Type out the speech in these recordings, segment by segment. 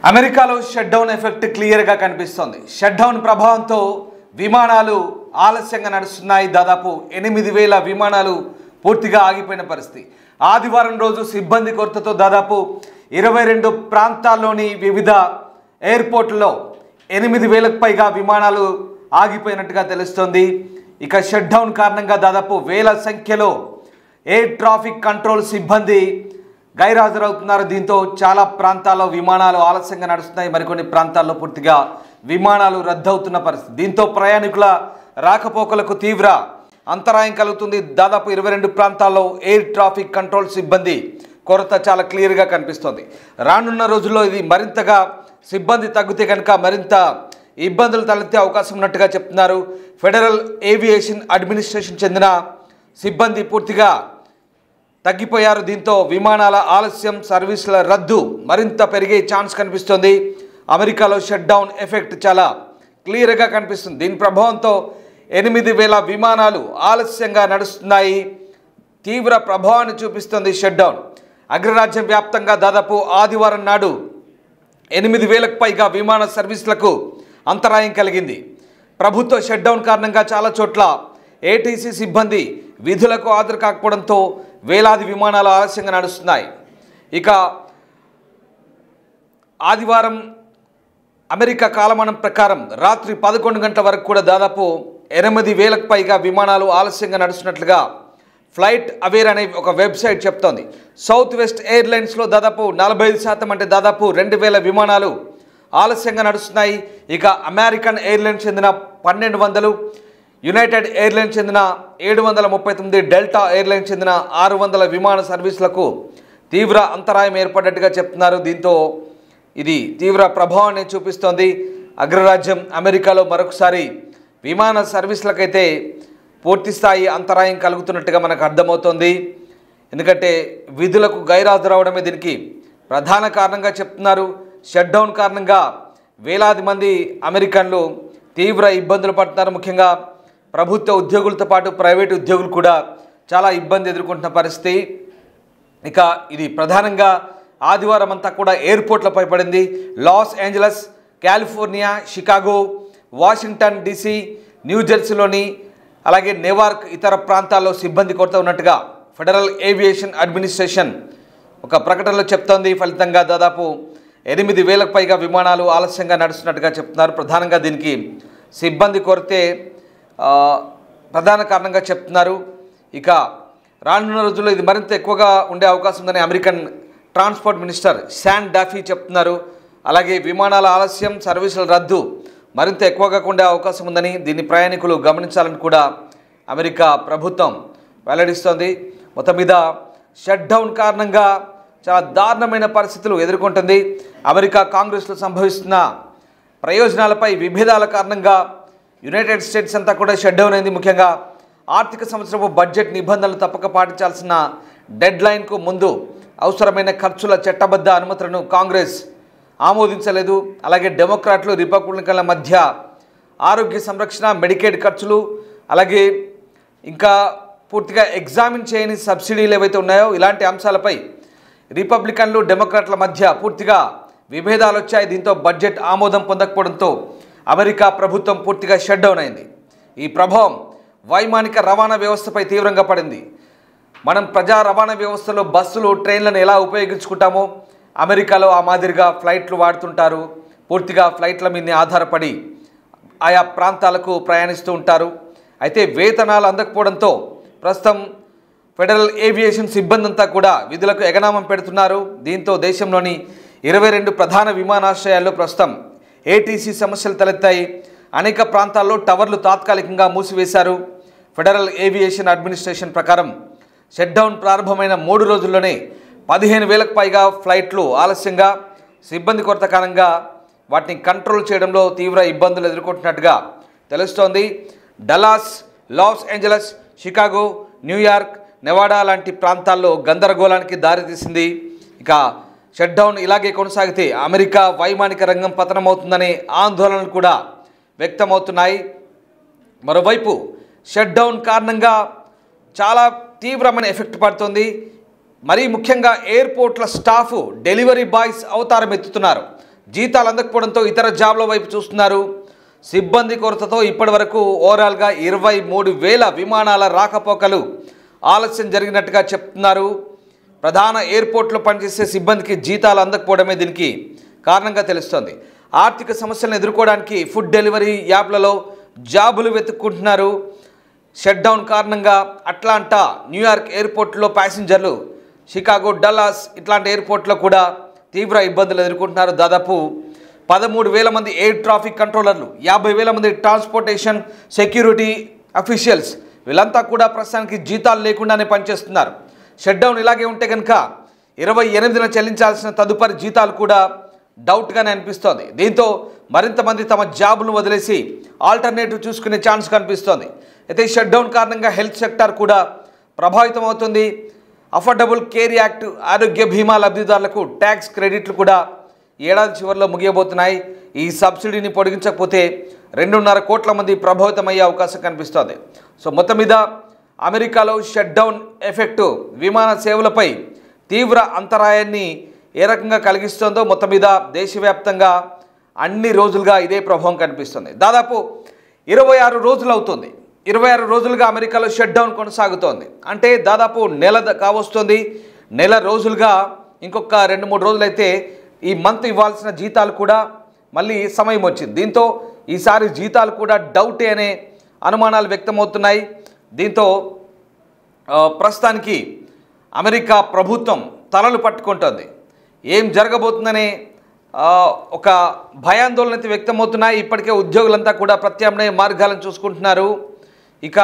అమెరికాలో shut down effect క్లియర్గా కనిపిస్తోంది. షట్ డౌన్ ప్రభావంతో విమానాలు ఆలస్యంగా నడుస్తున్నాయి. దాదాపు 8,000 విమానాలు పూర్తిగా ఆగిపోయిన పరిస్థితి. ఆదివారం రోజు సిబ్బంది కొరతతో దాదాపు 22 ప్రాంతాల్లోని వివిధ ఎయిర్పోర్టుల్లో 8,000కు పైగా విమానాలు ఆగిపోయినట్టుగా తెలుస్తోంది. ఇక షట్ డౌన్ కారణంగా దాదాపు వేల సంఖ్యలో ఎయిర్ ట్రాఫిక్ కంట్రోల్ సిబ్బంది గైర్హాజరవుతున్నారు. దీంతో చాలా ప్రాంతాల్లో విమానాలు ఆలస్యంగా నడుస్తున్నాయి. మరికొన్ని ప్రాంతాల్లో పూర్తిగా విమానాలు రద్దవుతున్న పరిస్థితి. దీంతో ప్రయాణికుల రాకపోకలకు తీవ్ర అంతరాయం కలుగుతుంది. దాదాపు 22 ప్రాంతాల్లో ఎయిర్ ట్రాఫిక్ కంట్రోల్ సిబ్బంది కొరత చాలా క్లియర్గా కనిపిస్తోంది. రానున్న రోజుల్లో ఇది మరింతగా సిబ్బంది తగ్గితే కనుక మరింత ఇబ్బందులు తలెత్తే అవకాశం ఉన్నట్టుగా చెప్తున్నారు. ఫెడరల్ ఏవియేషన్ అడ్మినిస్ట్రేషన్ చెందిన సిబ్బంది పూర్తిగా తగ్గిపోయారు. దీంతో విమానాల ఆలస్యం, సర్వీసుల రద్దు మరింత పెరిగే ఛాన్స్ కనిపిస్తోంది. అమెరికాలో షట్ డౌన్ ఎఫెక్ట్ చాలా క్లియర్గా కనిపిస్తుంది. దీని ప్రభావంతో 8,000 విమానాలు ఆలస్యంగా నడుస్తున్నాయి. తీవ్ర ప్రభావాన్ని చూపిస్తుంది షట్ డౌన్. అగ్రరాజ్యం వ్యాప్తంగా దాదాపు ఆదివారం నాడు 8,000కు పైగా విమాన సర్వీసులకు అంతరాయం కలిగింది. ప్రభుత్వ షట్ డౌన్ కారణంగా చాలా చోట్ల ఏటీసీ సిబ్బంది విధులకు హాజరు కాకపోవడంతో వేలాది విమానాలు ఆలస్యంగా నడుస్తున్నాయి. ఇక ఆదివారం అమెరికా కాలమానం ప్రకారం రాత్రి 11 గంటల వరకు కూడా దాదాపు 8,000కు పైగా విమానాలు ఆలస్యంగా నడుస్తున్నట్లుగా ఫ్లైట్ అవేర్ అనే ఒక వెబ్సైట్ చెప్తోంది. సౌత్ వెస్ట్ ఎయిర్లైన్స్లో దాదాపు 45% అంటే దాదాపు 2,000 విమానాలు ఆలస్యంగా నడుస్తున్నాయి. ఇక అమెరికన్ ఎయిర్లైన్స్ చెందిన 1,200, యునైటెడ్ ఎయిర్లైన్స్ చెందిన 739, డెల్టా ఎయిర్లైన్స్ చెందిన 600 విమాన సర్వీసులకు తీవ్ర అంతరాయం ఏర్పడ్డట్టుగా చెప్తున్నారు. దీంతో ఇది తీవ్ర ప్రభావాన్ని చూపిస్తోంది. అగ్రరాజ్యం అమెరికాలో మరొకసారి విమాన సర్వీసులకైతే పూర్తి స్థాయి అంతరాయం కలుగుతున్నట్టుగా మనకు అర్థమవుతోంది. ఎందుకంటే విధులకు గైర్హాజరవడమే దీనికి ప్రధాన కారణంగా చెప్తున్నారు. షట్ డౌన్ కారణంగా వేలాది మంది అమెరికన్లు తీవ్ర ఇబ్బందులు పడుతున్నారు. ముఖ్యంగా ప్రభుత్వ ఉద్యోగులతో పాటు ప్రైవేటు ఉద్యోగులు కూడా చాలా ఇబ్బంది ఎదుర్కొంటున్న పరిస్థితి. ఇక ఇది ప్రధానంగా ఆదివారం అంతా కూడా ఎయిర్పోర్ట్లపై పడింది. Los Angeles, California, Chicago, Washington DC, న్యూజెర్సీలోని అలాగే నెవార్క్ ఇతర ప్రాంతాల్లో సిబ్బంది కొరత ఉన్నట్టుగా ఫెడరల్ ఏవియేషన్ అడ్మినిస్ట్రేషన్ ఒక ప్రకటనలో చెప్తోంది. ఫలితంగా దాదాపు 8,000కు పైగా విమానాలు ఆలస్యంగా నడుస్తున్నట్టుగా చెప్తున్నారు. ప్రధానంగా దీనికి సిబ్బంది కొరతే ప్రధాన కారణంగా చెప్తున్నారు. ఇక రానున్న రోజుల్లో ఇది మరింత ఎక్కువగా ఉండే అవకాశం ఉందని అమెరికన్ ట్రాన్స్పోర్ట్ మినిస్టర్ శాన్ డాఫీ చెప్తున్నారు. అలాగే విమానాల ఆలస్యం, సర్వీసుల రద్దు మరింత ఎక్కువగా ఉండే అవకాశం ఉందని, దీన్ని ప్రయాణికులు గమనించాలని కూడా అమెరికా ప్రభుత్వం వెల్లడిస్తోంది. మొత్తం మీద షట్ డౌన్ కారణంగా చాలా దారుణమైన పరిస్థితులు ఎదుర్కొంటుంది. అమెరికా కాంగ్రెస్లో సంభవిస్తున్న ప్రయోజనాలపై విభేదాల కారణంగా యునైటెడ్ స్టేట్స్ అంతా కూడా షట్ డౌన్ అయింది. ముఖ్యంగా ఆర్థిక సంవత్సరపు బడ్జెట్ నిబంధనలు తప్పక పాటించాల్సిన డెడ్ లైన్కు ముందు అవసరమైన ఖర్చుల చట్టబద్ధ అనుమతులను కాంగ్రెస్ ఆమోదించలేదు. అలాగే డెమోక్రాట్లు, రిపబ్లికన్ల మధ్య ఆరోగ్య సంరక్షణ, మెడికేడ్ ఖర్చులు, అలాగే ఇంకా పూర్తిగా ఎగ్జామిన్ చేయని సబ్సిడీలు ఏవైతే ఉన్నాయో ఇలాంటి అంశాలపై రిపబ్లికన్లు, డెమోక్రాట్ల మధ్య పూర్తిగా విభేదాలు వచ్చాయి. దీంతో బడ్జెట్ ఆమోదం పొందకపోవడంతో అమెరికా ప్రభుత్వం పూర్తిగా షట్ డౌన్ అయింది. ఈ ప్రభావం వైమానిక రవాణా వ్యవస్థపై తీవ్రంగా పడింది. మనం ప్రజా రవాణా వ్యవస్థలో బస్సులు, ట్రైన్లను ఎలా ఉపయోగించుకుంటామో అమెరికాలో ఆ మాదిరిగా ఫ్లైట్లు వాడుతుంటారు. పూర్తిగా ఫ్లైట్ల మీద ఆధారపడి ఆయా ప్రాంతాలకు ప్రయాణిస్తూ ఉంటారు. అయితే వేతనాలు అందకపోవడంతో ప్రస్తుతం ఫెడరల్ ఏవియేషన్ సిబ్బంది అంతా కూడా విధులకు ఎగనామం పెడుతున్నారు. దీంతో దేశంలోని 22 ప్రధాన విమానాశ్రయాల్లో ప్రస్తుతం ఏటీసీ సమస్యలు తలెత్తాయి. అనేక ప్రాంతాల్లో టవర్లు తాత్కాలికంగా మూసివేశారు. ఫెడరల్ ఏవియేషన్ అడ్మినిస్ట్రేషన్ ప్రకారం షట్ డౌన్ ప్రారంభమైన 3 రోజుల్లోనే 15,000కు పైగా ఫ్లైట్లు ఆలస్యంగా, సిబ్బంది కొరత కారణంగా వాటిని కంట్రోల్ చేయడంలో తీవ్ర ఇబ్బందులు ఎదుర్కొంటున్నట్టుగా తెలుస్తోంది. Dallas, Los Angeles, Chicago, New York, Nevada లాంటి ప్రాంతాల్లో గందరగోళానికి దారితీసింది. ఇక షట్ డౌన్ ఇలాగే కొనసాగితే అమెరికా వైమానిక రంగం పతనమవుతుందనే ఆందోళనలు కూడా వ్యక్తమవుతున్నాయి. మరోవైపు షట్ డౌన్ కారణంగా చాలా తీవ్రమైన ఎఫెక్ట్ పడుతుంది. మరీ ముఖ్యంగా ఎయిర్పోర్ట్ల స్టాఫ్, డెలివరీ బాయ్స్ అవతారం ఎత్తుతున్నారు. జీతాలు అందకపోవడంతో ఇతర జాబ్ల వైపు చూస్తున్నారు. సిబ్బంది కొరతతో ఇప్పటి వరకు ఓవరాల్గా 23,000 విమానాల రాకపోకలు ఆలస్యం జరిగినట్టుగా చెప్తున్నారు. ప్రధాన ఎయిర్పోర్ట్లో పనిచేసే సిబ్బందికి జీతాలు అందకపోవడమే దీనికి కారణంగా తెలుస్తోంది. ఆర్థిక సమస్యలను ఎదుర్కోవడానికి ఫుడ్ డెలివరీ యాప్లలో జాబులు వెతుక్కుంటున్నారు. షట్డౌన్ కారణంగా అట్లాంటా, న్యూయార్క్ ఎయిర్పోర్ట్లో ప్యాసింజర్లు, షికాగో, డల్లాస్ ఇట్లాంటి ఎయిర్పోర్ట్లో కూడా తీవ్ర ఇబ్బందులు ఎదుర్కొంటున్నారు. దాదాపు 13,000 మంది ఎయిర్ ట్రాఫిక్ కంట్రోలర్లు, 50,000 మంది ట్రాన్స్పోర్టేషన్ సెక్యూరిటీ అఫీషియల్స్ వీళ్ళంతా కూడా ప్రస్తుతానికి జీతాలు లేకుండానే పనిచేస్తున్నారు. షట్డౌన్ ఇలాగే ఉంటే కనుక 28న చెల్లించాల్సిన తదుపరి జీతాలు కూడా డౌట్గానే అనిపిస్తోంది. దీంతో మరింత మంది తమ జాబులను వదిలేసి ఆల్టర్నేటివ్ చూసుకునే ఛాన్స్ కనిపిస్తోంది. అయితే ఈ షట్డౌన్ కారణంగా హెల్త్ సెక్టార్ కూడా ప్రభావితం అవుతుంది. అఫోర్డబుల్ కేర్ యాక్ట్ ఆరోగ్య బీమా లబ్ధిదారులకు ట్యాక్స్ క్రెడిట్లు కూడా ఏడాది చివరిలో ముగియబోతున్నాయి. ఈ సబ్సిడీని పొడిగించకపోతే 2.5 కోట్ల మంది ప్రభావితమయ్యే అవకాశం కనిపిస్తోంది. సో మొత్తం మీద అమెరికాలో షట్డౌన్ ఎఫెక్టు విమాన సేవలపై తీవ్ర అంతరాయాన్ని ఏ రకంగా కలిగిస్తుందో మొత్తం మీద దేశవ్యాప్తంగా అన్ని రోజులుగా ఇదే ప్రభావం కనిపిస్తుంది. దాదాపు 26 రోజులు అవుతుంది. 26 రోజులుగా అమెరికాలో షట్డౌన్ కొనసాగుతోంది. అంటే దాదాపు నెల కావస్తుంది. నెల రోజులుగా ఇంకొక 2-3 రోజులైతే ఈ మంత్ ఇవ్వాల్సిన జీతాలు కూడా మళ్ళీ సమయం వచ్చింది. దీంతో ఈసారి జీతాలు కూడా డౌటే అనే అనుమానాలు వ్యక్తమవుతున్నాయి. దీంతో ప్రస్తుతానికి అమెరికా ప్రభుత్వం తలలు పట్టుకుంటోంది. ఏం జరగబోతుందనే ఒక భయాందోళన అయితే వ్యక్తమవుతున్నాయి. ఇప్పటికే ఉద్యోగులంతా కూడా ప్రత్యామ్నాయ మార్గాలను చూసుకుంటున్నారు. ఇక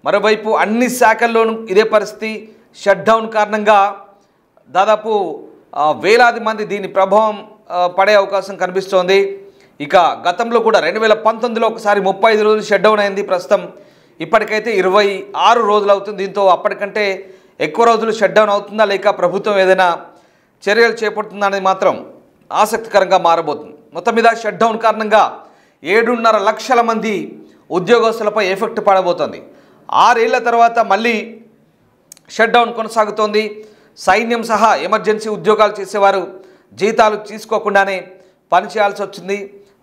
మరోవైపు అన్ని శాఖల్లోనూ ఇదే పరిస్థితి. షట్డౌన్ కారణంగా దాదాపు వేలాది మంది దీని ప్రభావం పడే అవకాశం కనిపిస్తోంది. ఇక గతంలో కూడా 2019లో ఒకసారి 35 రోజులు షట్డౌన్ అయింది. ప్రస్తుతం ఇప్పటికైతే 26 రోజులు అవుతుంది. దీంతో అప్పటికంటే ఎక్కువ రోజులు షట్డౌన్ అవుతుందా లేక ప్రభుత్వం ఏదైనా చర్యలు చేపడుతుందా అనేది మాత్రం ఆసక్తికరంగా మారబోతుంది. మొత్తం మీద షట్డౌన్ కారణంగా 7.5 లక్షల మంది ఉద్యోగస్తులపై ఎఫెక్ట్ పడబోతోంది. 6 ఏళ్ల తర్వాత మళ్ళీ షట్డౌన్ కొనసాగుతోంది. సైన్యం సహా ఎమర్జెన్సీ ఉద్యోగాలు చేసేవారు జీతాలు తీసుకోకుండానే పనిచేయాల్సి వచ్చింది.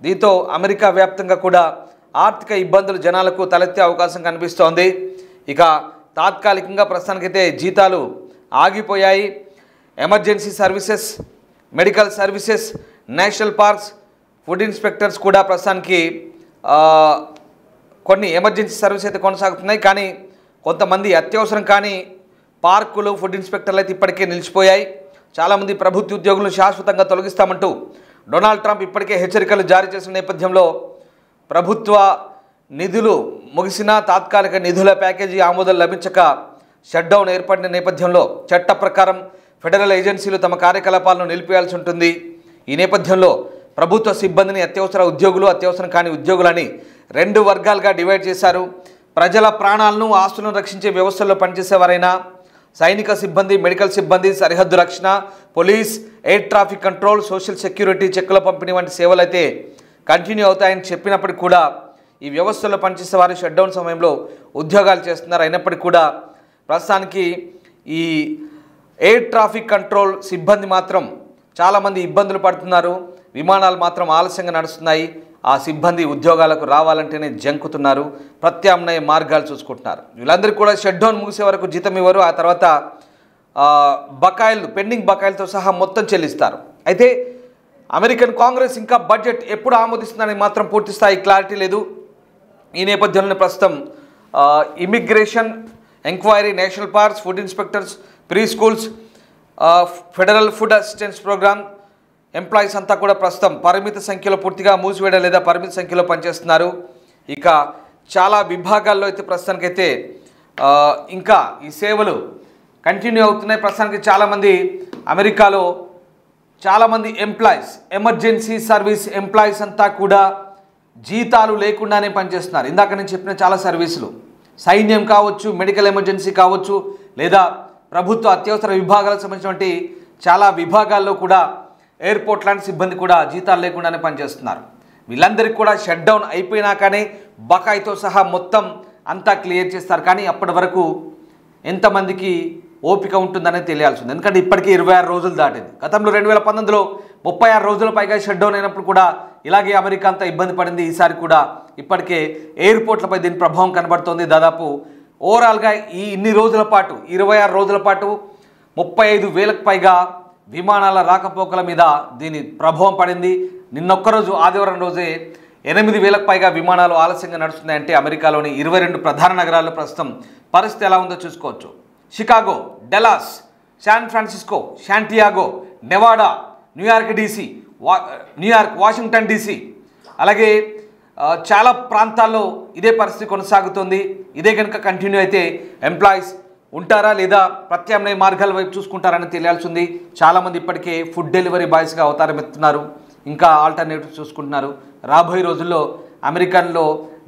దీంతో అమెరికా వ్యాప్తంగా కూడా ఆర్థిక ఇబ్బందులు జనాలకు తలెత్తే అవకాశం కనిపిస్తోంది. ఇక తాత్కాలికంగా ప్రస్తుతానికైతే జీతాలు ఆగిపోయాయి. Emergency services, medical services, national parks, food inspectors కూడా ప్రస్తుతానికి కొన్ని ఎమర్జెన్సీ సర్వీస్ అయితే కొనసాగుతున్నాయి. కానీ కొంతమంది అత్యవసరం కానీ పార్కులు, ఫుడ్ ఇన్స్పెక్టర్లు అయితే ఇప్పటికే నిలిచిపోయాయి. చాలామంది ప్రభుత్వ ఉద్యోగులను శాశ్వతంగా తొలగిస్తామంటూ డొనాల్డ్ ట్రంప్ ఇప్పటికే హెచ్చరికలు జారీ చేసిన నేపథ్యంలో ప్రభుత్వ నిధులు ముగిసినా తాత్కాలిక నిధుల ప్యాకేజీ ఆమోదం లభించక షట్డౌన్ ఏర్పడిన నేపథ్యంలో చట్ట ప్రకారం ఫెడరల్ ఏజెన్సీలు తమ కార్యకలాపాలను నిలిపేయాల్సి ఉంటుంది. ఈ నేపథ్యంలో ప్రభుత్వ సిబ్బందిని అత్యవసర ఉద్యోగులు, అత్యవసరం కాని ఉద్యోగులని 2 వర్గాలుగా డివైడ్ చేశారు. ప్రజల ప్రాణాలను, ఆస్తులను రక్షించే వ్యవస్థల్లో పనిచేసేవారైనా సైనిక సిబ్బంది, మెడికల్ సిబ్బంది, సరిహద్దు రక్షణ, police, air traffic control, social security, చెక్కుల పంపిణీ వంటి సేవలు అయితే కంటిన్యూ అవుతాయని చెప్పినప్పటికీ కూడా ఈ వ్యవస్థల్లో పనిచేసే వారు షట్డౌన్ సమయంలో ఉద్యోగాలు చేస్తున్నారు. అయినప్పటికీ కూడా ప్రస్తుతానికి ఈ ఎయిర్ ట్రాఫిక్ కంట్రోల్ సిబ్బంది మాత్రం చాలామంది ఇబ్బందులు పడుతున్నారు. విమానాలు మాత్రం ఆలస్యంగా నడుస్తున్నాయి. ఆ సిబ్బంది ఉద్యోగాలకు రావాలంటేనే జంకుతున్నారు. ప్రత్యామ్నాయ మార్గాలు చూసుకుంటున్నారు. వీళ్ళందరికీ కూడా షట్డౌన్ ముగిసే వరకు జీతం ఇవ్వరు. ఆ తర్వాత బకాయిలు, పెండింగ్ బకాయిలతో సహా మొత్తం చెల్లిస్తారు. అయితే అమెరికన్ కాంగ్రెస్ ఇంకా బడ్జెట్ ఎప్పుడు ఆమోదిస్తుందని మాత్రం పూర్తి స్థాయి క్లారిటీ లేదు. ఈ నేపథ్యంలో ప్రస్తుతం immigration enquiry, national parks, food inspectors, pre schools, federal food assistance programme employees అంతా కూడా ప్రస్తుతం పరిమిత సంఖ్యలో పూర్తిగా మూసివేయడం లేదా పరిమిత సంఖ్యలో పనిచేస్తున్నారు. ఇక చాలా విభాగాల్లో అయితే ప్రస్తుతానికైతే ఇంకా ఈ సేవలు కంటిన్యూ అవుతున్నాయి. ప్రస్తుతానికి చాలామంది అమెరికాలో చాలామంది ఎంప్లాయీస్, ఎమర్జెన్సీ సర్వీస్ ఎంప్లాయీస్ అంతా కూడా జీతాలు లేకుండానే పనిచేస్తున్నారు. ఇందాక నేను చెప్పిన చాలా సర్వీసులు, సైన్యం కావచ్చు, మెడికల్ ఎమర్జెన్సీ కావచ్చు, లేదా ప్రభుత్వ అత్యవసర విభాగాలకు సంబంధించినటువంటి చాలా విభాగాల్లో కూడా ఎయిర్పోర్ట్ లాంటి సిబ్బంది కూడా జీతాలు లేకుండానే పనిచేస్తున్నారు. వీళ్ళందరికీ కూడా షట్డౌన్ అయిపోయినాకనే బకాయితో సహా మొత్తం అంతా క్లియర్ చేస్తారు. కానీ అప్పటి వరకు ఎంతమందికి ఓపిక ఉంటుందనే తెలియాల్సి ఉంది. ఎందుకంటే ఇప్పటికీ 26 రోజులు దాటింది. గతంలో 2019లో 36 రోజుల పైగా షట్ డౌన్ అయినప్పుడు కూడా ఇలాగే అమెరికా అంతా ఇబ్బంది పడింది. ఈసారి కూడా ఇప్పటికే ఎయిర్పోర్ట్లపై దీని ప్రభావం కనబడుతోంది. దాదాపు ఓవరాల్గా ఈ ఇన్ని రోజుల పాటు 26 రోజుల పాటు 35,000కు పైగా విమానాల రాకపోకల మీద దీని ప్రభావం పడింది. నిన్నొక్కరోజు ఆదివారం రోజే 8,000కు పైగా విమానాలు ఆలస్యంగా నడుస్తున్నాయంటే అమెరికాలోని 22 ప్రధాన నగరాల్లో ప్రస్తుతం పరిస్థితి ఎలా ఉందో చూసుకోవచ్చు. Chicago, Dallas, San Francisco, Santiago, Nevada, New York, Washington DC, అలాగే చాలా ప్రాంతాల్లో ఇదే పరిస్థితి కొనసాగుతుంది. ఇదే కనుక కంటిన్యూ అయితే ఎంప్లాయీస్ ఉంటారా లేదా ప్రత్యామ్నాయ మార్గాల వైపు చూసుకుంటారని తెలియాల్సింది. చాలామంది ఇప్పటికే ఫుడ్ డెలివరీ బాయ్స్గా అవతారం ఎత్తున్నారు, ఇంకా ఆల్టర్నేటివ్ చూసుకుంటున్నారు. రాబోయే రోజుల్లో అమెరికన్లో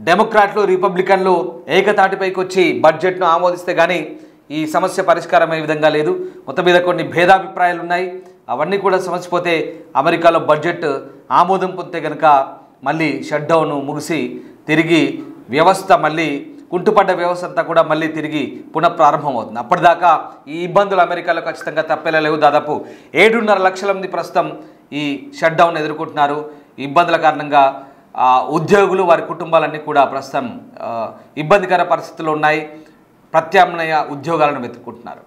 డెమోక్రాట్లు, రిపబ్లికన్లు ఏకతాటిపైకి వచ్చి బడ్జెట్ను ఆమోదిస్తే కానీ ఈ సమస్య పరిష్కారం అయ్యే విధంగా లేదు. మొత్తం మీద కొన్ని భేదాభిప్రాయాలు ఉన్నాయి. అవన్నీ కూడా సమస్యపోతే అమెరికాలో బడ్జెట్ ఆమోదం పొందితే కనుక మళ్ళీ షట్ డౌన్ ముగిసి తిరిగి వ్యవస్థ మళ్ళీ కుంటుపడ్డ వ్యవస్థ అంతా కూడా మళ్ళీ తిరిగి పునఃప్రారంభమవుతుంది. అప్పటిదాకా ఈ ఇబ్బందులు అమెరికాలో ఖచ్చితంగా తప్పేలా లేవు. దాదాపు 7.5 లక్షల మంది ప్రస్తుతం ఈ షట్ డౌన్ ఎదుర్కొంటున్నారు. ఈ ఇబ్బందుల కారణంగా ఉద్యోగులు, వారి కుటుంబాలన్నీ కూడా ప్రస్తుతం ఇబ్బందికర పరిస్థితుల్లో ఉన్నాయి. ప్రత్యామ్నాయ ఉద్యోగాలను వెతుక్కుంటున్నారు.